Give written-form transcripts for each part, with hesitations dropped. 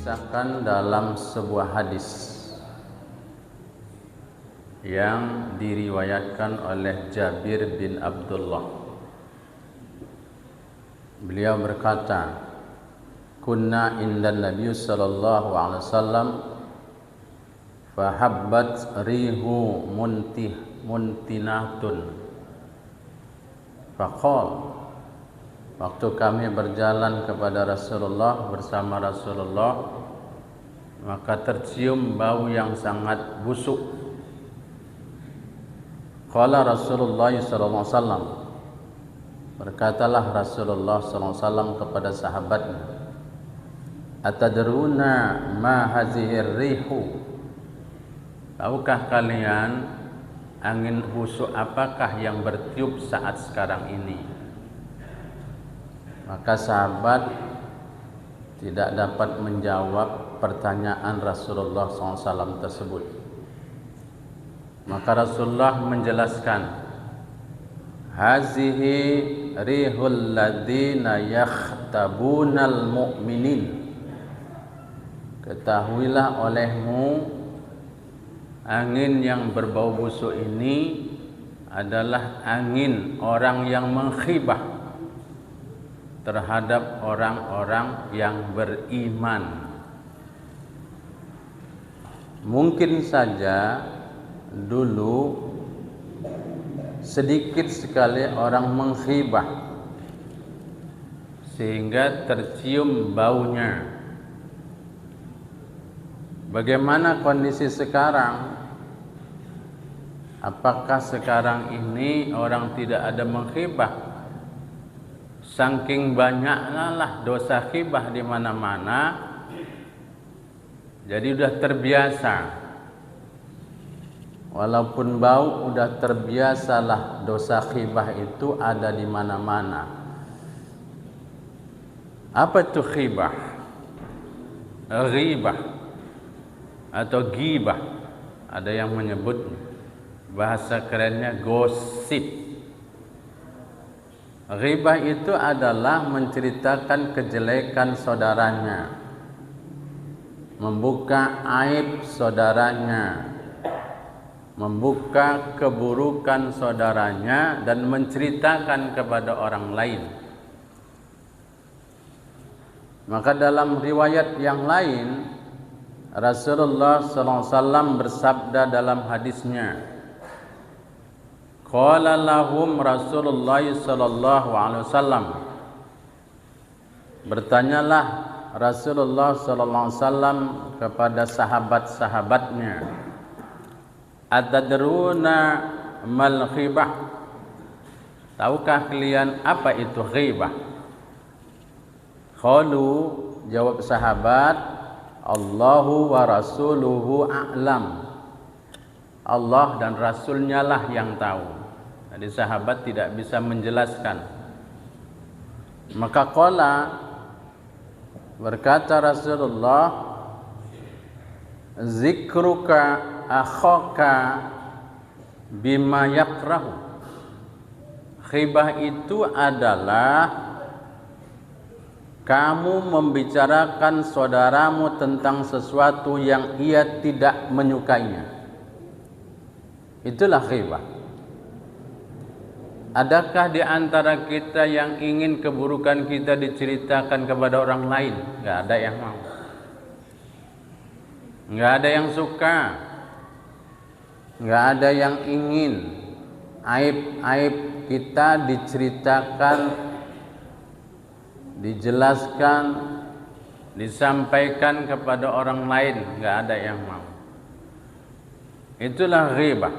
dikisahkan dalam sebuah hadis yang diriwayatkan oleh Jabir bin Abdullah. Beliau berkata, "Kunna indan Nabi sallallahu alaihi wasallam fahabbat rihu muntinatun." Faqala, waktu kami berjalan kepada Rasulullah bersama Rasulullah, maka tercium bau yang sangat busuk. Qala Rasulullah sallallahu alaihi wasallam, berkatalah Rasulullah sallallahu alaihi wasallam kepada sahabatnya, "Atadruna ma hadhihi rihu?" Tahukah kalian angin busuk apakah yang bertiup saat sekarang ini? Maka sahabat tidak dapat menjawab pertanyaan Rasulullah SAW tersebut. Maka Rasulullah menjelaskan, "Hazihi rihul ladina yakhtabunal mu'minin." Ketahuilah olehmu, angin yang berbau busuk ini adalah angin orang yang menghibah terhadap orang-orang yang beriman. Mungkin saja dulu sedikit sekali orang menghibah sehingga tercium baunya. Bagaimana kondisi sekarang? Apakah sekarang ini orang tidak ada menghibah? Saking banyaknya lah dosa khibah di mana-mana, jadi udah terbiasa. Walaupun bau, udah terbiasalah dosa khibah itu ada di mana-mana. Apa itu khibah? Ghibah atau gibah, ada yang menyebut, bahasa kerennya gosip. Ghibah itu adalah menceritakan kejelekan saudaranya, membuka aib saudaranya, membuka keburukan saudaranya dan menceritakan kepada orang lain. Maka dalam riwayat yang lain, Rasulullah SAW bersabda dalam hadisnya, qala lahum Rasulullah sallallahu alaihi wasallam, bertanyalah Rasulullah sallallahu alaihi wasallam kepada sahabat-sahabatnya, atadruna mal ghibah? Tahukah kalian apa itu ghibah? Qalu, jawab sahabat, Allahu wa rasuluhu a'lam. Allah dan Rasulnya lah yang tahu. Jadi sahabat tidak bisa menjelaskan. Maka qala, berkata Rasulullah, zikruka akhaka bima yakrahu. Khibah itu adalah kamu membicarakan saudaramu tentang sesuatu yang ia tidak menyukainya. Itulah ghibah. Adakah di antara kita yang ingin keburukan kita diceritakan kepada orang lain? Enggak ada yang mau. Enggak ada yang suka. Enggak ada yang ingin aib-aib kita diceritakan, dijelaskan, disampaikan kepada orang lain. Enggak ada yang mau. Itulah ghibah.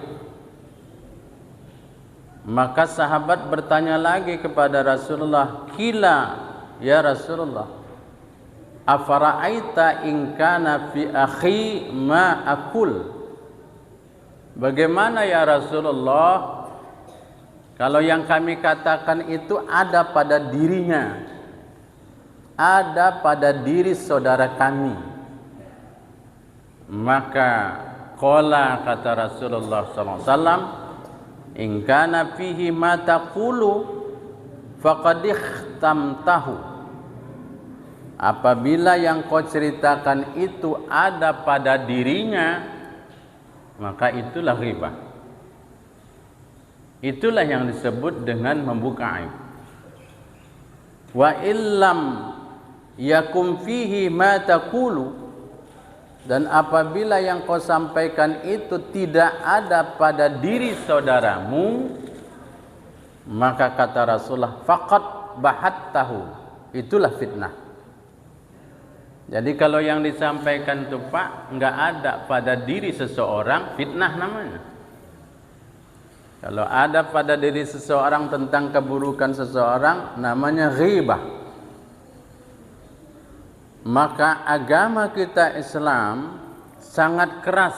Maka sahabat bertanya lagi kepada Rasulullah, "Kila ya Rasulullah, afara'aita in kana fi akhi ma akul?" Bagaimana ya Rasulullah kalau yang kami katakan itu ada pada dirinya, ada pada diri saudara kami? Maka qala, kata Rasulullah SAW, in kana fihi ma taqulu faqad ikhtamtahu. apabila yang kau ceritakan itu ada pada dirinya, maka itulah ghibah. Itulah yang disebut dengan membuka aib. Wa illam yakum fihi ma taqulu, dan apabila yang kau sampaikan itu tidak ada pada diri saudaramu, maka kata Rasulullah, faqad bahattahu, itulah fitnah. Jadi kalau yang disampaikan itu Pak enggak ada pada diri seseorang, fitnah namanya. Kalau ada pada diri seseorang tentang keburukan seseorang, namanya ghibah. Maka agama kita Islam sangat keras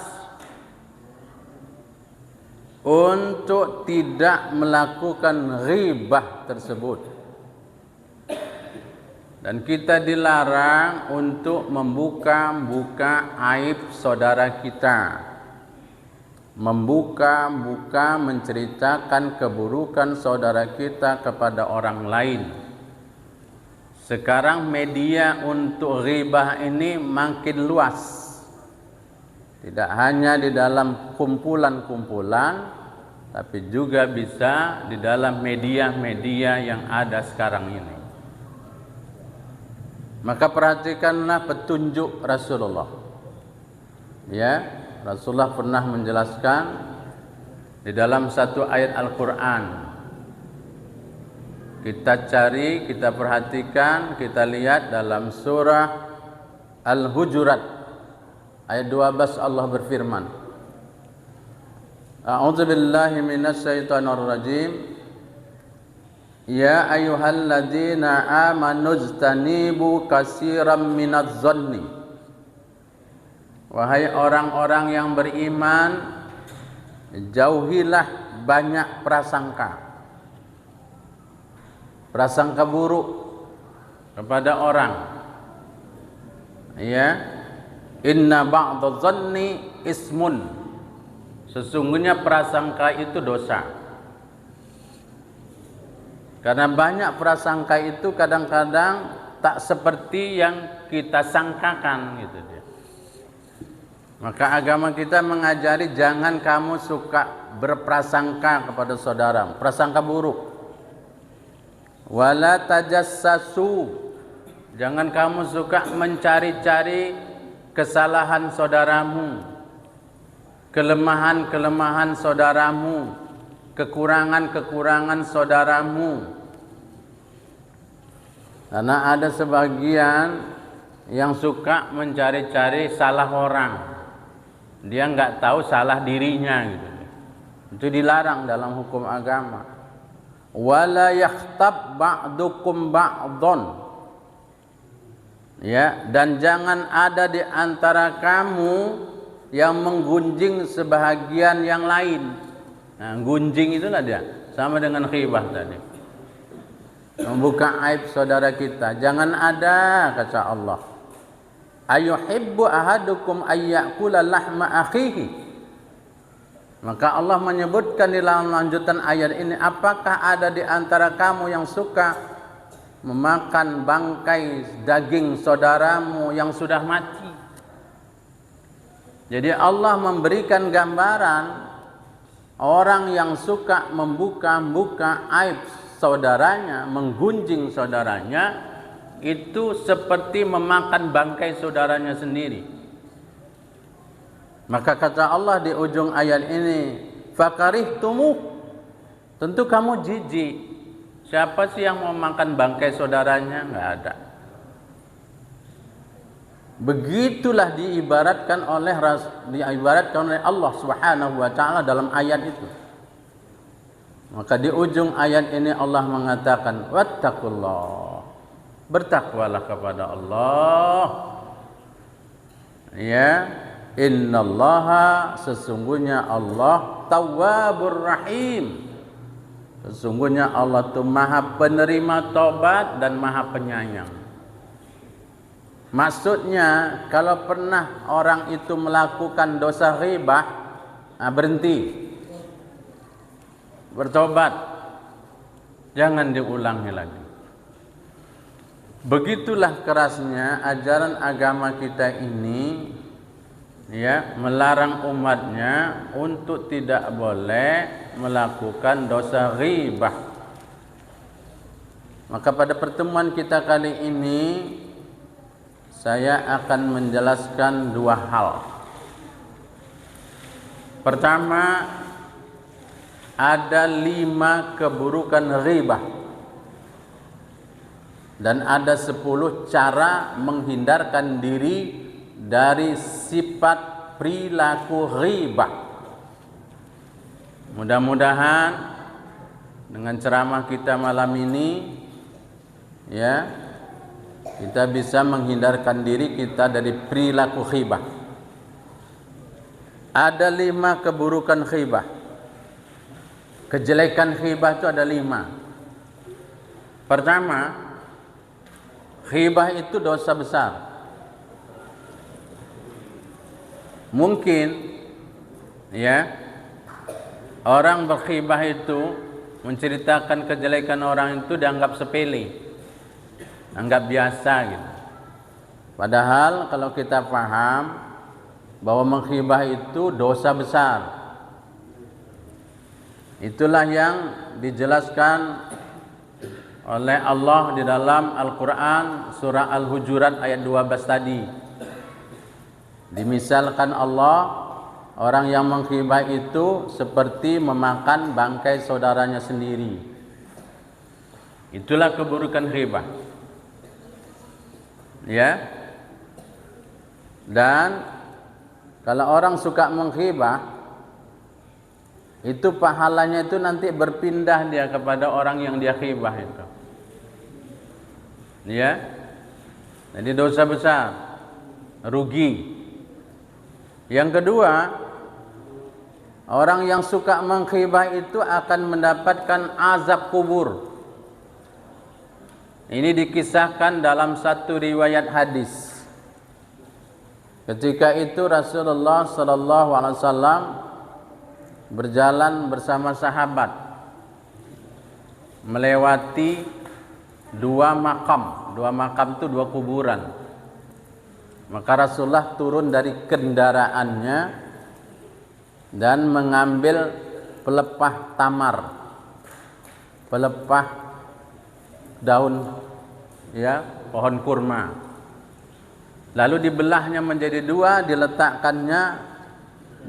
untuk tidak melakukan ghibah tersebut. Dan kita dilarang untuk membuka-buka aib saudara kita. Membuka-buka menceritakan keburukan saudara kita kepada orang lain. Sekarang media untuk ghibah ini makin luas. Tidak hanya di dalam kumpulan-kumpulan, tapi juga bisa di dalam media-media yang ada sekarang ini. Maka perhatikanlah petunjuk Rasulullah. Ya, Rasulullah pernah menjelaskan di dalam satu ayat Al-Quran. Kita cari, kita perhatikan, kita lihat dalam surah Al-Hujurat ayat 12, Allah berfirman, A'udzu billahi minasyaitonir rajim. Ya ayyuhalladzina amanu ijtanibu katsiran minadz zanni. Wahai orang-orang yang beriman, jauhilah banyak prasangka. Prasangka buruk kepada orang. Ya. Inna ba'dadz zanni ismun. Sesungguhnya prasangka itu dosa. Karena banyak prasangka itu kadang-kadang tak seperti yang kita sangkakan gitu dia. Maka agama kita mengajari jangan kamu suka berprasangka kepada saudara, prasangka buruk. Wala tajassasu, jangan kamu suka mencari-cari kesalahan saudaramu, kelemahan-kelemahan saudaramu, kekurangan-kekurangan saudaramu. Karena ada sebagian yang suka mencari-cari salah orang. Dia enggak tahu salah dirinya gitu. Itu dilarang dalam hukum agama. Wala yakhtab ba'dukum ba'don. Ya, dan jangan ada di antara kamu yang menggunjing sebahagian yang lain. Nah, gunjing itulah dia, sama dengan ghibah tadi. Membuka aib saudara kita, jangan ada, kata Allah. Ayuhibbu ahadukum ayyakula lahma akhihi. Maka Allah menyebutkan di dalam lanjutan ayat ini, apakah ada di antara kamu yang suka memakan bangkai daging saudaramu yang sudah mati? Jadi Allah memberikan gambaran orang yang suka membuka-buka aib saudaranya, menggunjing saudaranya, itu seperti memakan bangkai saudaranya sendiri. Maka kata Allah di ujung ayat ini, fakarihtumu, tentu kamu jijik. Siapa sih yang mau makan bangkai saudaranya? Enggak ada. Begitulah diibaratkan oleh Allah Subhanahu wa taala dalam ayat itu. Maka di ujung ayat ini Allah mengatakan, wattaqullah, bertakwalah kepada Allah. Ya, innallaha, sesungguhnya Allah tawwabur rahim. Sesungguhnya Allah itu Maha penerima taubat dan Maha penyayang. Maksudnya kalau pernah orang itu melakukan dosa ghibah, berhenti, bertobat, jangan diulangi lagi. Begitulah kerasnya ajaran agama kita ini, ya, melarang umatnya untuk tidak boleh melakukan dosa ghibah. Maka pada pertemuan kita kali ini saya akan menjelaskan dua hal. Pertama, ada 5 keburukan ghibah dan ada 10 cara menghindarkan diri dari sifat perilaku ghibah. Mudah-mudahan dengan ceramah kita malam ini, ya, kita bisa menghindarkan diri kita dari perilaku ghibah. Ada 5 keburukan ghibah. Kejelekan ghibah itu ada 5. Pertama, ghibah itu dosa besar. Mungkin, ya, orang berghibah itu menceritakan kejelekan orang itu dianggap sepele, anggap biasa gitu. Padahal kalau kita paham bahwa menghibah itu dosa besar, itulah yang dijelaskan oleh Allah di dalam Al-Quran surah Al-Hujurat ayat 12 tadi. Dimisalkan Allah, orang yang menghibah itu seperti memakan bangkai saudaranya sendiri. Itulah keburukan ghibah. Ya. Dan kalau orang suka menghibah, itu pahalanya itu nanti berpindah dia kepada orang yang dia ghibah itu. Ya. Jadi dosa besar, rugi. Yang kedua, orang yang suka menghibah itu akan mendapatkan azab kubur. Ini dikisahkan dalam satu riwayat hadis. Ketika itu Rasulullah sallallahu alaihi wasallam berjalan bersama sahabat melewati 2 makam. 2 makam itu 2 kuburan. Maka Rasulullah turun dari kendaraannya dan mengambil pelepah tamar, pelepah daun, ya, pohon kurma. Lalu dibelahnya menjadi 2, diletakkannya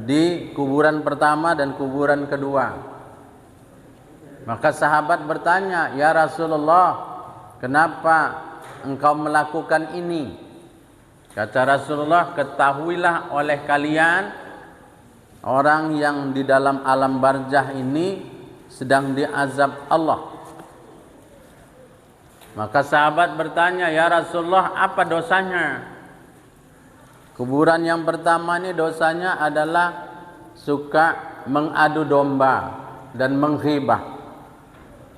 di kuburan pertama dan kuburan kedua. Maka sahabat bertanya, "Ya Rasulullah, kenapa engkau melakukan ini?" Kata Rasulullah, "Ketahuilah oleh kalian, orang yang di dalam alam barzah ini sedang diazab Allah." Maka sahabat bertanya, "Ya Rasulullah, apa dosanya?" Kuburan yang pertama ini dosanya adalah suka mengadu domba dan menghibah.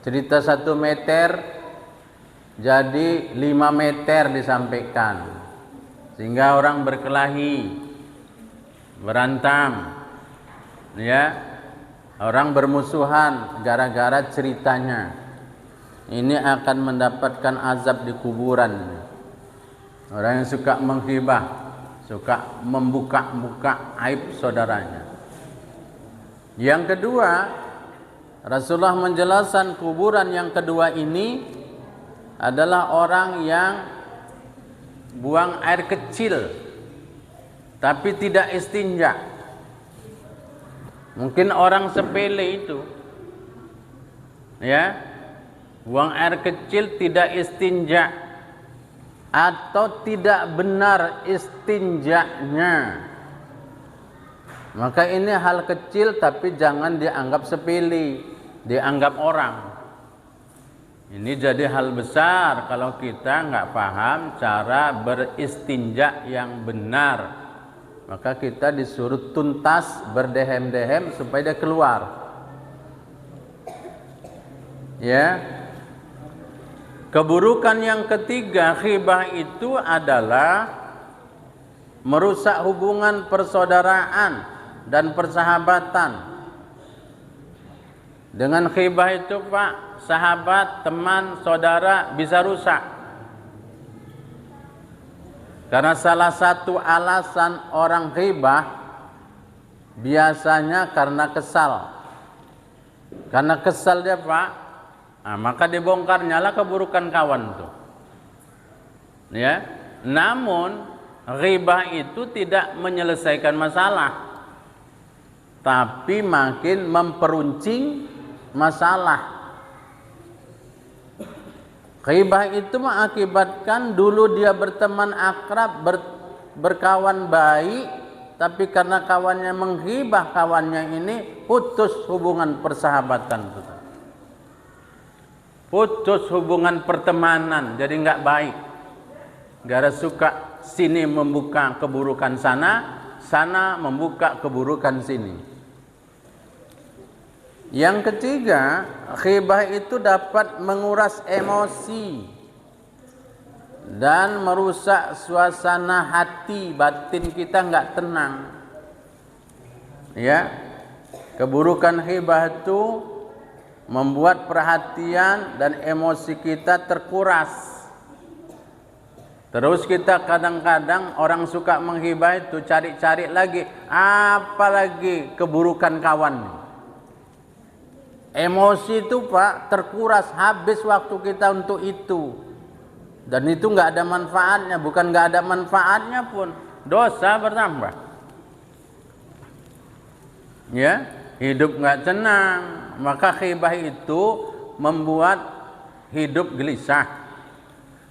Cerita 1 meter jadi 5 meter disampaikan, sehingga orang berkelahi, berantem, ya, orang bermusuhan gara-gara ceritanya. Ini akan mendapatkan azab di kuburan. Orang yang suka menghibah, suka membuka-buka aib saudaranya. Yang kedua, Rasulullah menjelaskan kuburan yang kedua ini adalah orang yang buang air kecil tapi tidak istinja. Mungkin orang sepele itu, ya, buang air kecil tidak istinja atau tidak benar istinjanya. Maka ini hal kecil tapi jangan dianggap sepele, dianggap orang. Ini jadi hal besar kalau kita nggak paham cara beristinja yang benar. Maka kita disuruh tuntas berdehem-dehem supaya dia keluar. Ya. Keburukan yang ketiga ghibah itu adalah merusak hubungan persaudaraan dan persahabatan. Dengan ghibah itu Pak, sahabat, teman, saudara bisa rusak. Karena salah satu alasan orang ghibah biasanya karena kesal. Karena kesal dia Pak, nah, maka dibongkarnya lah keburukan kawan tuh. Ya, namun ghibah itu tidak menyelesaikan masalah, tapi makin memperuncing masalah. Ghibah itu mengakibatkan dulu dia berteman akrab, berkawan baik, tapi karena kawannya menghibah kawannya ini, putus hubungan persahabatan, putus hubungan pertemanan, jadi nggak baik. Gara suka sini membuka keburukan sana, sana membuka keburukan sini. Yang ketiga, ghibah itu dapat menguras emosi dan merusak suasana hati, batin kita nggak tenang. Ya, keburukan ghibah itu membuat perhatian dan emosi kita terkuras. Terus kita kadang-kadang orang suka menghibah itu cari-cari lagi, apalagi keburukan kawan. Emosi itu Pak terkuras, habis waktu kita untuk itu. Dan itu nggak ada manfaatnya, bukan nggak ada manfaatnya pun, dosa bertambah. Ya, hidup nggak tenang, maka ghibah itu membuat hidup gelisah.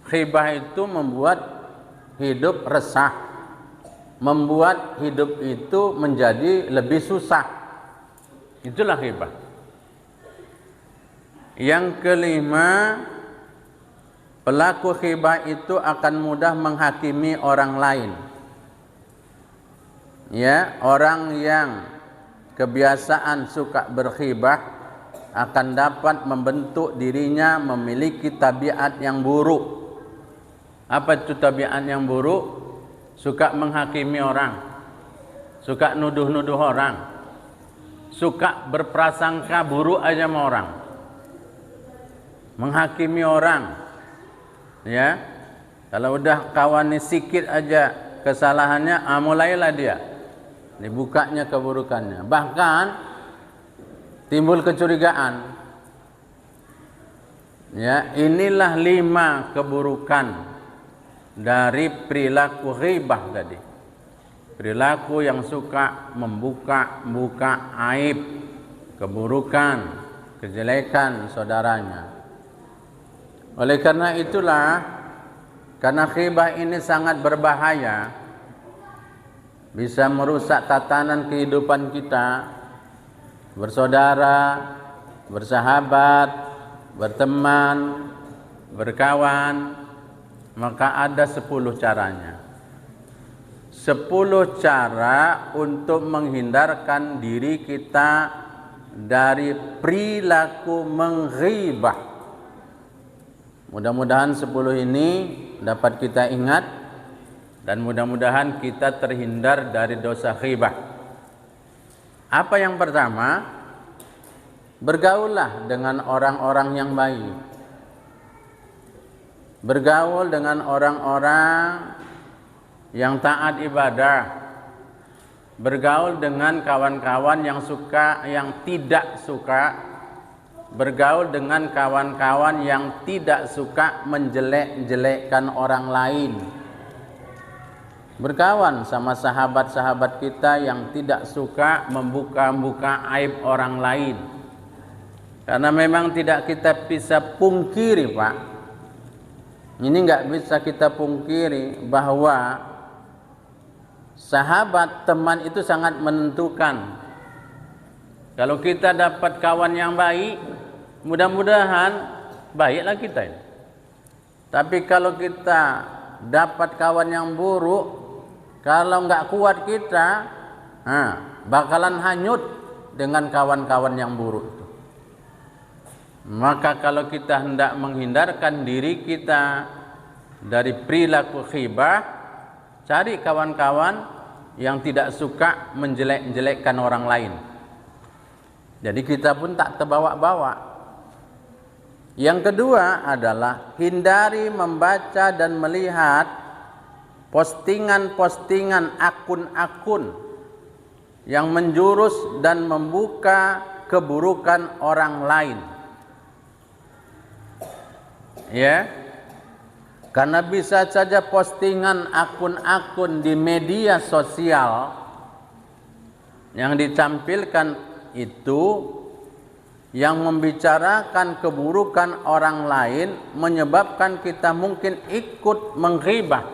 Ghibah itu membuat hidup resah, membuat hidup itu menjadi lebih susah. Itulah ghibah. Yang kelima, pelaku ghibah itu akan mudah menghakimi orang lain. Ya, orang yang kebiasaan suka berghibah akan dapat membentuk dirinya memiliki tabiat yang buruk. Apa itu tabiat yang buruk? Suka menghakimi orang, suka nuduh-nuduh orang, suka berprasangka buruk aja sama orang, menghakimi orang. Ya, kalau udah kawannya sikit aja kesalahannya, mulailah dia dibukanya keburukannya, bahkan timbul kecurigaan. Ya, inilah 5 keburukan dari perilaku ghibah tadi. Perilaku yang suka membuka aib, keburukan, kejelekan saudaranya. Oleh karena itulah, karena ghibah ini sangat berbahaya, bisa merusak tatanan kehidupan kita, bersaudara, bersahabat, berteman, berkawan, maka ada 10 caranya. 10 cara untuk menghindarkan diri kita dari perilaku menghibah. Mudah-mudahan 10 ini dapat kita ingat dan mudah-mudahan kita terhindar dari dosa ghibah. Apa yang pertama? Bergaullah dengan orang-orang yang baik. Bergaul dengan orang-orang yang taat ibadah. Bergaul dengan kawan-kawan yang tidak suka. Bergaul dengan kawan-kawan yang tidak suka menjelek-jelekkan orang lain. Berkawan sama sahabat-sahabat kita yang tidak suka membuka-buka aib orang lain. Karena memang tidak kita bisa pungkiri Pak, ini nggak bisa kita pungkiri bahwa sahabat, teman itu sangat menentukan. Kalau kita dapat kawan yang baik, mudah-mudahan baiklah kita. Tapi kalau kita dapat kawan yang buruk, kalau nggak kuat kita, bakalan hanyut dengan kawan-kawan yang buruk itu. Maka kalau kita hendak menghindarkan diri kita dari perilaku ghibah, cari kawan-kawan yang tidak suka menjelek-jelekkan orang lain. Jadi kita pun tak terbawa-bawa. Yang kedua adalah hindari membaca dan melihat postingan-postingan akun-akun yang menjurus dan membuka keburukan orang lain. Ya. Karena bisa saja postingan akun-akun di media sosial yang ditampilkan itu yang membicarakan keburukan orang lain menyebabkan kita mungkin ikut menghibah,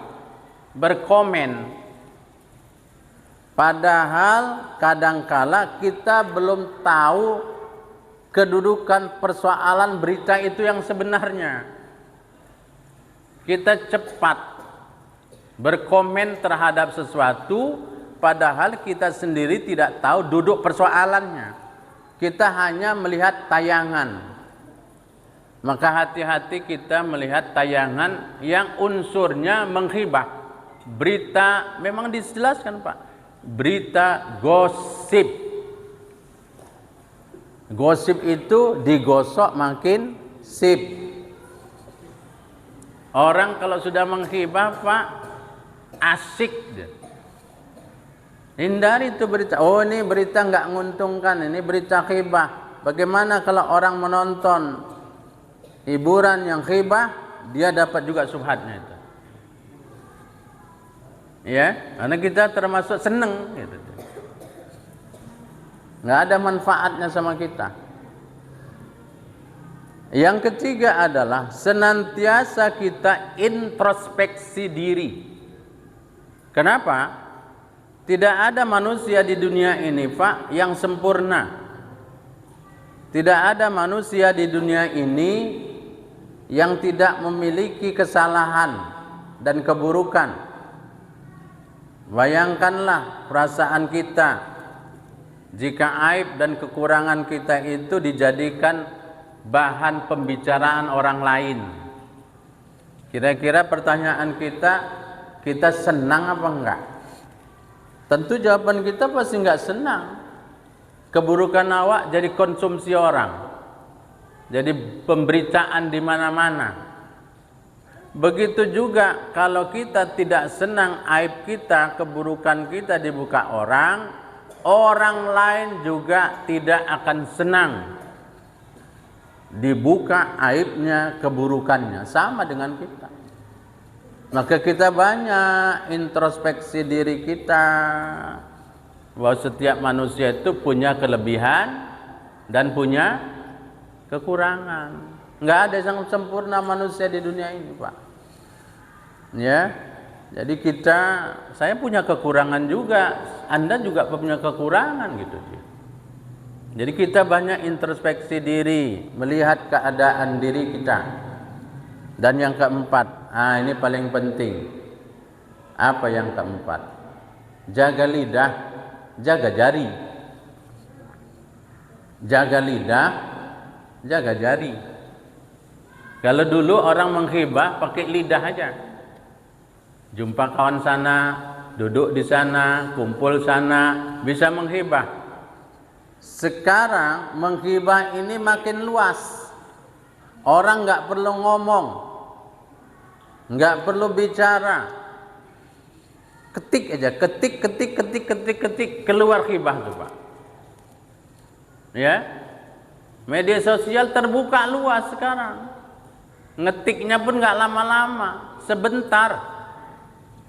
berkomen. Padahal kadangkala kita belum tahu kedudukan persoalan berita itu yang sebenarnya. Kita cepat berkomen terhadap sesuatu padahal kita sendiri tidak tahu duduk persoalannya. Kita hanya melihat tayangan. Maka hati-hati kita melihat tayangan yang unsurnya menghibah. Berita, memang dijelaskan Pak, berita gosip. Gosip itu digosok makin sip. Orang kalau sudah menghibah Pak, asik dia. Hindari itu berita. Oh, ini berita nggak menguntungkan, ini berita ghibah. Bagaimana kalau orang menonton hiburan yang ghibah, dia dapat juga subhatnya itu. Ya, karena kita termasuk seneng gitu. Nggak ada manfaatnya sama kita. Yang ketiga adalah senantiasa kita introspeksi diri. Kenapa? Tidak ada manusia di dunia ini, Pak, yang sempurna. Tidak ada manusia di dunia ini yang tidak memiliki kesalahan dan keburukan. Bayangkanlah perasaan kita jika aib dan kekurangan kita itu dijadikan bahan pembicaraan orang lain. Kira-kira pertanyaan kita senang apa enggak? Tentu jawaban kita pasti enggak senang. Keburukan awak jadi konsumsi orang, jadi pemberitaan di mana-mana. Begitu juga kalau kita tidak senang aib kita, keburukan kita dibuka orang, orang lain juga tidak akan senang dibuka aibnya, keburukannya, sama dengan kita. Maka kita banyak introspeksi diri kita bahwa setiap manusia itu punya kelebihan dan punya kekurangan. Enggak ada yang sempurna manusia di dunia ini, Pak. Ya. Jadi saya punya kekurangan juga, Anda juga punya kekurangan gitu. Jadi kita banyak introspeksi diri, melihat keadaan diri kita. Dan yang keempat, ini paling penting. Apa yang keempat? Jaga lidah, jaga jari. Jaga lidah, jaga jari. Kalau dulu orang menghibah pakai lidah aja. Jumpa kawan sana, duduk di sana, kumpul sana, bisa menghibah. Sekarang menghibah ini makin luas. Orang nggak perlu ngomong, nggak perlu bicara, ketik aja, ketik, keluar ghibah tuh Pak. Ya, media sosial terbuka luas sekarang. Ngetiknya pun nggak lama-lama, sebentar.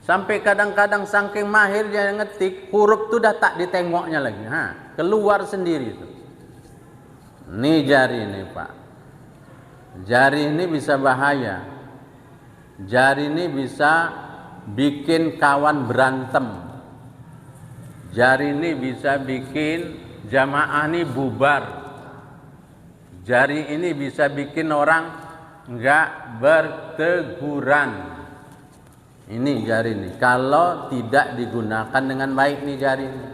Sampai kadang-kadang saking mahirnya ngetik, huruf tuh udah tak ditengoknya lagi. Keluar sendiri itu. Ini jari ini Pak. Jari ini bisa bahaya. Jari ini bisa bikin kawan berantem. Jari ini bisa bikin jamaah ini bubar. Jari ini bisa bikin orang enggak berteguran. Ini jari ini. Kalau tidak digunakan dengan baik nih jari ini.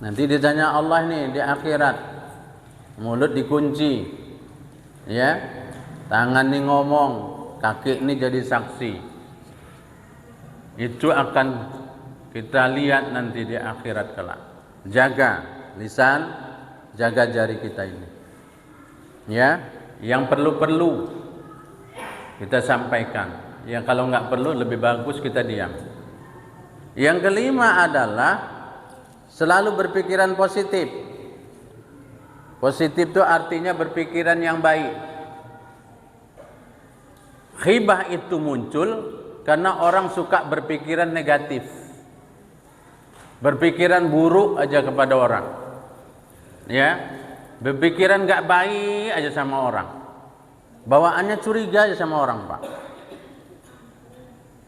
Nanti ditanya Allah nih di akhirat. Mulut dikunci. Ya. Tangan nih ngomong, kaki ini jadi saksi. Itu akan kita lihat nanti di akhirat kelak. Jaga lisan, jaga jari kita ini. Ya, yang perlu-perlu kita sampaikan. Yang kalau nggak perlu lebih bagus kita diam. Yang kelima adalah selalu berpikiran positif. Positif itu artinya berpikiran yang baik. Ghibah itu muncul karena orang suka berpikiran negatif. Berpikiran buruk aja kepada orang. Ya, berpikiran enggak baik aja sama orang. Bawaannya curiga aja sama orang, Pak.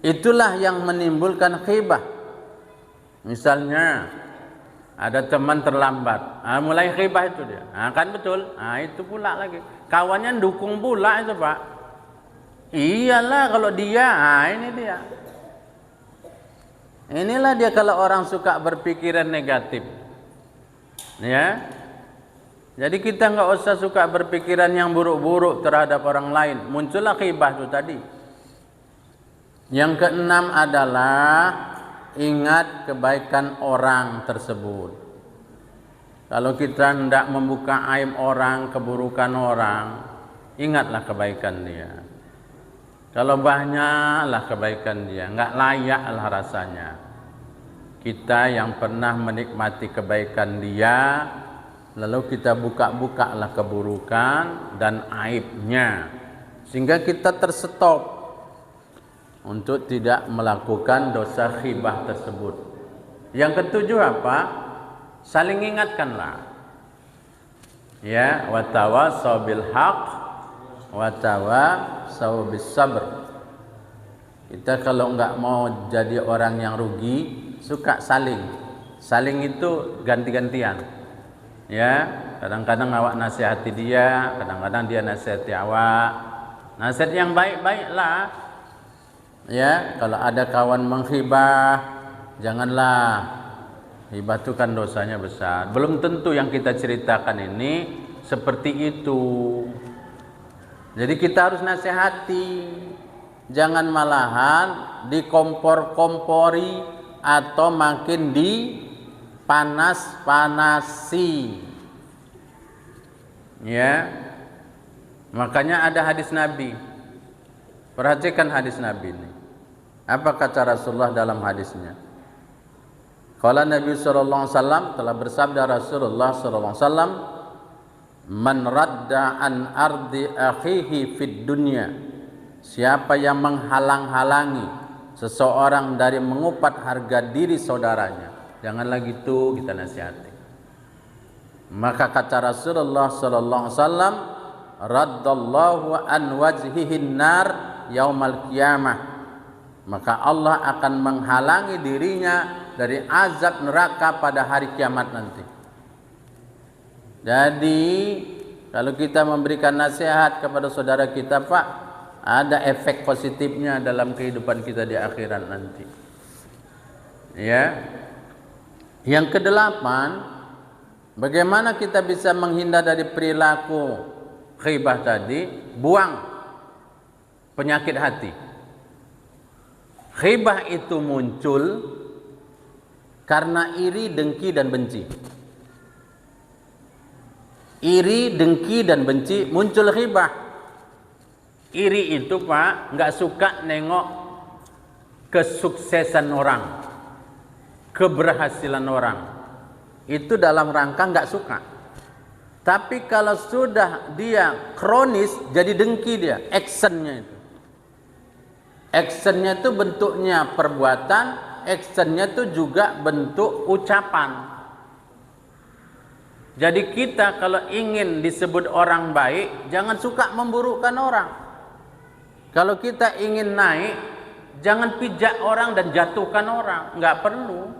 Itulah yang menimbulkan ghibah. Misalnya ada teman terlambat, mulai ghibah itu dia. Kan betul. Itu pula lagi. Kawannya dukung pula itu, Pak. Iyalah kalau dia, ini dia. Inilah dia kalau orang suka berpikiran negatif. Ya. Jadi kita enggak usah suka berpikiran yang buruk-buruk terhadap orang lain. Muncullah ghibah itu tadi. Yang keenam adalah ingat kebaikan orang tersebut. Kalau kita hendak membuka aib orang, keburukan orang, ingatlah kebaikan dia. Kalau banyaklah kebaikan dia, enggak layaklah rasanya kita yang pernah menikmati kebaikan dia, lalu kita buka-bukalah keburukan dan aibnya, sehingga kita terstop untuk tidak melakukan dosa ghibah tersebut. Yang ketujuh apa? Saling ingatkanlah. Ya, wa tawassaw bil haqq wa tawassaw bis sabr. Kita kalau enggak mau jadi orang yang rugi, suka saling. Saling itu ganti-gantian. Ya, kadang-kadang awak nasihati dia, kadang-kadang dia nasihati awak. Nasihat yang baik-baiklah. Ya, kalau ada kawan menghibah, janganlah. Hibah itu kan dosanya besar. Belum tentu yang kita ceritakan ini seperti itu. Jadi kita harus nasihati. Jangan malahan dikompor-kompori atau makin dipanas-panasi. Ya. Makanya ada hadis Nabi. Perhatikan hadis Nabi ini. Apa kata Rasulullah dalam hadisnya? Qala Nabi sallallahu alaihi wasallam, telah bersabda Rasulullah sallallahu alaihi wasallam, "Man radda an ardi akhihi fid dunya." Siapa yang menghalang-halangi seseorang dari mengupat harga diri saudaranya. Janganlah gitu, kita nasihati. Maka kata Rasulullah sallallahu alaihi wasallam, "Raddallahu an wajhihin nar yaumal qiyamah." Maka Allah akan menghalangi dirinya dari azab neraka pada hari kiamat nanti. Jadi kalau kita memberikan nasihat kepada saudara kita, Pak, ada efek positifnya dalam kehidupan kita di akhirat nanti. Ya. Yang kedelapan, bagaimana kita bisa menghindar dari perilaku ghibah tadi? Buang penyakit hati. Ghibah itu muncul karena iri, dengki, dan benci. Iri, dengki, dan benci muncul ghibah. Iri itu, Pak, enggak suka nengok kesuksesan orang, keberhasilan orang. Itu dalam rangka enggak suka. Tapi kalau sudah dia kronis, jadi dengki dia, actionnya itu. Actionnya itu bentuknya perbuatan, actionnya itu juga bentuk ucapan. Jadi kita kalau ingin disebut orang baik, jangan suka memburukkan orang. Kalau kita ingin naik, jangan pijak orang dan jatuhkan orang, enggak perlu.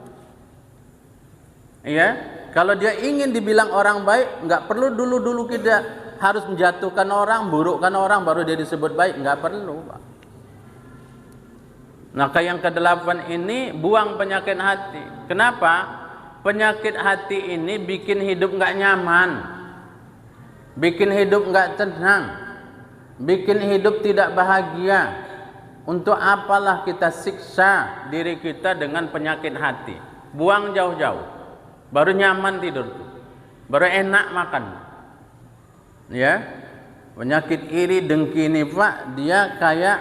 Ya, kalau dia ingin dibilang orang baik, enggak perlu dulu kita harus menjatuhkan orang, burukkan orang baru dia disebut baik, enggak perlu, Pak. Maka yang kedelapan ini, buang penyakit hati. Kenapa? Penyakit hati ini bikin hidup enggak nyaman, bikin hidup enggak tenang, bikin hidup tidak bahagia. Untuk apalah kita siksa diri kita dengan penyakit hati? Buang jauh-jauh, baru nyaman tidur, baru enak makan. Ya, penyakit iri, dengki ini, Pak, dia kayak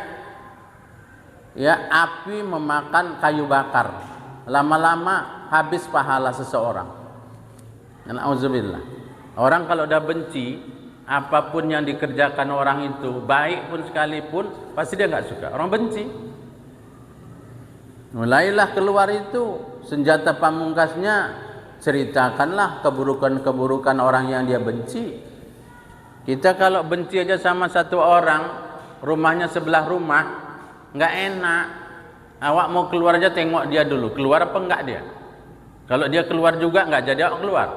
ya api memakan kayu bakar. lama-lama habis pahala seseorang. Nauzubillah. Orang kalau udah benci, apapun yang dikerjakan orang itu, baik pun sekalipun, pasti dia nggak suka. Orang benci. Mulailah keluar itu senjata pamungkasnya, ceritakanlah keburukan-keburukan orang yang dia benci. Kita kalau benci aja sama satu orang, rumahnya sebelah rumah, nggak enak. Awak mau keluar aja tengok dia dulu, keluar apa enggak dia. Kalau dia keluar juga nggak jadi awak keluar.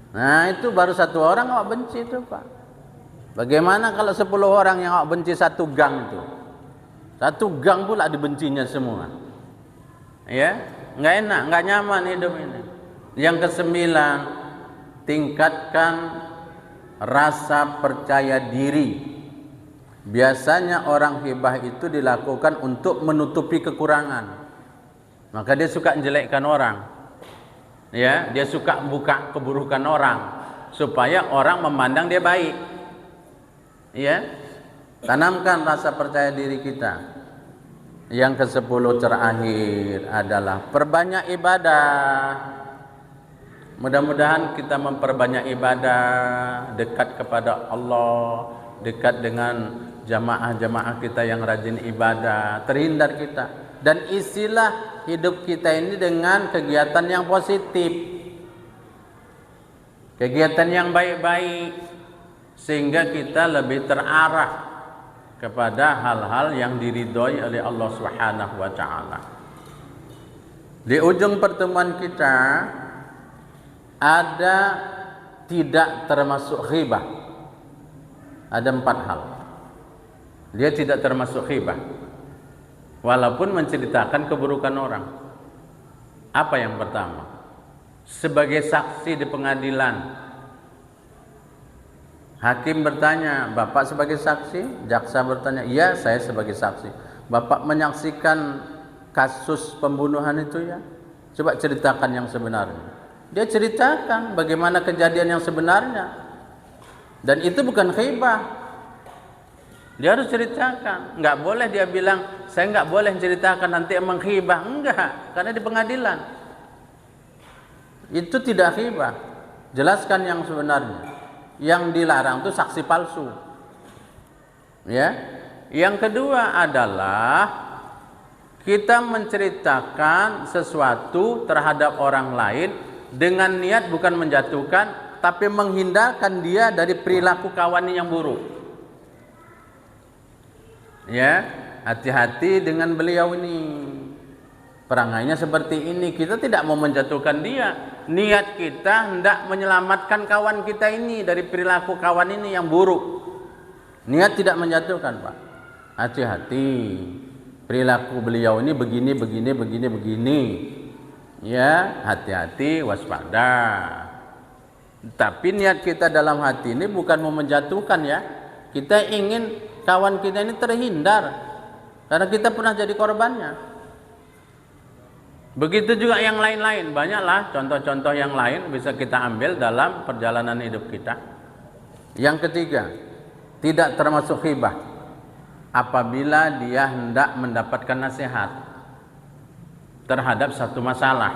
Nah itu baru satu orang awak benci itu Pak. Bagaimana kalau 10 orang yang awak benci satu gang itu? Satu gang pula dibencinya semua. Ya, nggak enak, nggak nyaman hidup ini. Yang ke-9, tingkatkan rasa percaya diri. Biasanya orang hibah itu dilakukan untuk menutupi kekurangan. Maka dia suka menjelekkan orang. Ya, dia suka buka keburukan orang supaya orang memandang dia baik. Ya, tanamkan rasa percaya diri kita. Yang ke-10 terakhir adalah perbanyak ibadah. Mudah-mudahan kita memperbanyak ibadah, dekat kepada Allah, dekat dengan jamaah-jamaah kita yang rajin ibadah, terhindar kita. Dan isilah hidup kita ini dengan kegiatan yang positif, kegiatan yang baik-baik, sehingga kita lebih terarah kepada hal-hal yang diridhoi oleh Allah Subhanahu wa taala. Di ujung pertemuan kita ada tidak termasuk ghibah. Ada 4 hal. Dia tidak termasuk ghibah. Walaupun menceritakan keburukan orang. Apa yang pertama? Sebagai saksi di pengadilan, hakim bertanya, Bapak sebagai saksi? Jaksa bertanya, iya saya sebagai saksi. Bapak menyaksikan kasus pembunuhan itu ya? Coba ceritakan yang sebenarnya. Dia ceritakan bagaimana kejadian yang sebenarnya. Dan itu bukan ghibah. Dia harus ceritakan. Enggak boleh dia bilang, saya enggak boleh ceritakan nanti emang ghibah. Enggak, karena di pengadilan. Itu tidak ghibah. Jelaskan yang sebenarnya. Yang dilarang itu saksi palsu. Ya. Yang kedua adalah kita menceritakan sesuatu terhadap orang lain dengan niat bukan menjatuhkan, tapi menghindarkan dia dari perilaku kawannya yang buruk. Ya, hati-hati dengan beliau ini. Perangainya seperti ini, kita tidak mau menjatuhkan dia. Niat kita hendak menyelamatkan kawan kita ini dari perilaku kawan ini yang buruk. Niat tidak menjatuhkan, Pak. Hati-hati. Perilaku beliau ini begini. Ya, hati-hati, waspada. Tapi niat kita dalam hati ini bukan mau menjatuhkan ya. Kita ingin kawan kita ini terhindar karena kita pernah jadi korbannya. Begitu juga yang lain-lain, banyaklah contoh-contoh yang lain bisa kita ambil dalam perjalanan hidup kita. Yang ketiga, tidak termasuk ghibah apabila dia hendak mendapatkan nasihat terhadap satu masalah.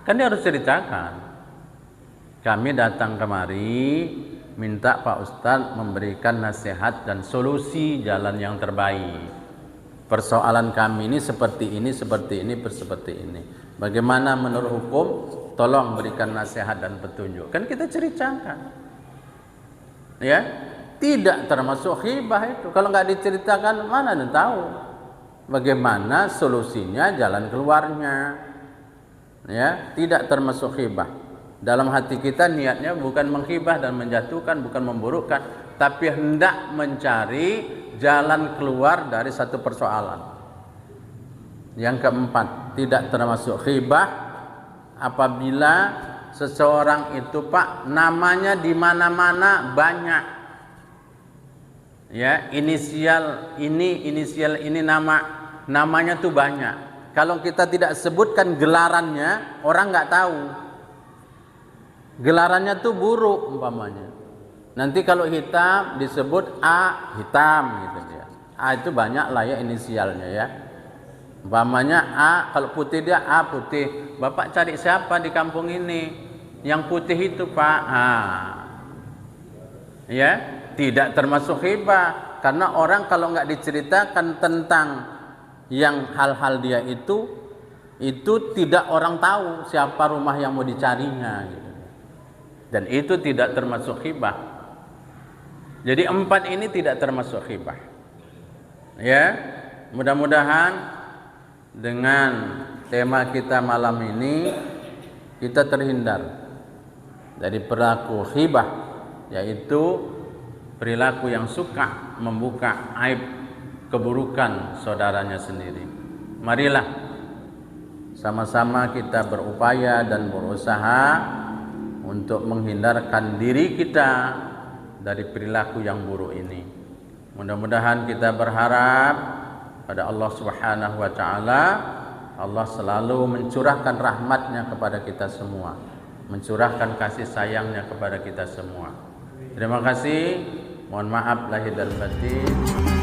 Kan dia harus ceritakan. Kami datang kemari minta Pak Ustadz memberikan nasihat dan solusi jalan yang terbaik. Persoalan kami ini seperti ini. Bagaimana menurut hukum? Tolong berikan nasihat dan petunjuk. Kan kita ceritakan. Ya, tidak termasuk ghibah itu. Kalau nggak diceritakan, mana ada tahu bagaimana solusinya, jalan keluarnya. Ya, tidak termasuk ghibah. Dalam hati kita niatnya bukan menghibah dan menjatuhkan, bukan memburukkan, tapi hendak mencari jalan keluar dari satu persoalan. Yang keempat, tidak termasuk ghibah apabila seseorang itu Pak namanya di mana-mana banyak. Ya, inisial ini namanya tuh banyak. Kalau kita tidak sebutkan gelarannya, orang nggak tahu. Gelarannya tuh buruk umpamanya. Nanti kalau hitam disebut A hitam gitu ya. A itu banyak lah ya inisialnya ya. Umpamanya A, kalau putih dia A putih. Bapak cari siapa di kampung ini? Yang putih itu Pak. Ya, tidak termasuk hibah. Karena orang kalau nggak diceritakan tentang yang hal-hal dia itu tidak orang tahu siapa rumah yang mau dicarinya. Gitu. Dan itu tidak termasuk hibah. Jadi 4 ini tidak termasuk hibah. Ya, mudah-mudahan dengan tema kita malam ini kita terhindar dari perilaku hibah, yaitu perilaku yang suka membuka aib keburukan saudaranya sendiri. Marilah sama-sama kita berupaya dan berusaha untuk menghindarkan diri kita dari perilaku yang buruk ini. Mudah-mudahan kita berharap pada Allah Subhanahu wa taala, Allah selalu mencurahkan rahmatnya kepada kita semua, mencurahkan kasih sayangnya kepada kita semua. Terima kasih. Mohon maaf lahir dan batin.